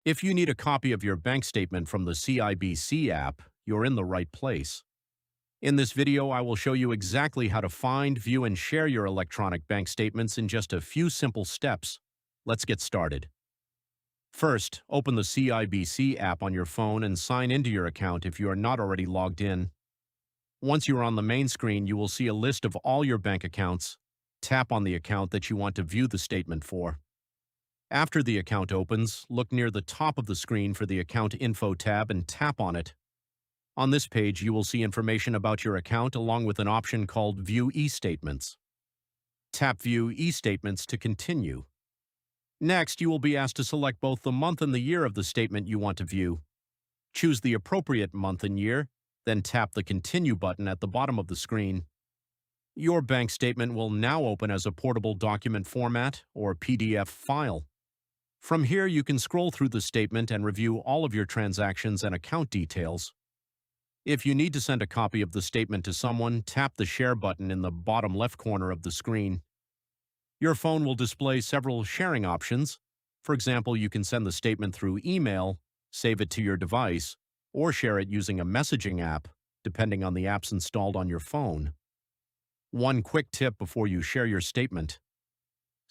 If you need a copy of your bank statement from the CIBC app, you're in the right place. In this video, I will show you exactly how to find, view, and share your electronic bank statements in just a few simple steps. Let's get started. First, open the CIBC app on your phone and sign into your account if you are not already logged in. Once you are on the main screen, you will see a list of all your bank accounts. Tap on the account that you want to view the statement for. After the account opens, look near the top of the screen for the Account Info tab and tap on it. On this page, you will see information about your account along with an option called View eStatements. Tap View eStatements to continue. Next, you will be asked to select both the month and the year of the statement you want to view. Choose the appropriate month and year, then tap the Continue button at the bottom of the screen. Your bank statement will now open as a portable document format or PDF file. From here, you can scroll through the statement and review all of your transactions and account details. If you need to send a copy of the statement to someone, tap the Share button in the bottom left corner of the screen. Your phone will display several sharing options. For example, you can send the statement through email, save it to your device, or share it using a messaging app, depending on the apps installed on your phone. One quick tip before you share your statement.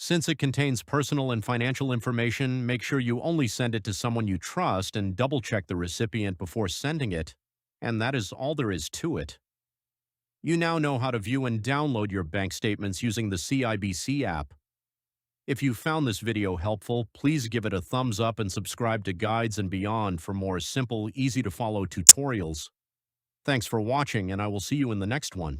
Since it contains personal and financial information, make sure you only send it to someone you trust and double-check the recipient before sending it. And that is all there is to it. You now know how to view and download your bank statements using the CIBC app. If you found this video helpful, please give it a thumbs up and subscribe to Guides and Beyond for more simple, easy-to-follow tutorials. Thanks for watching, and I will see you in the next one.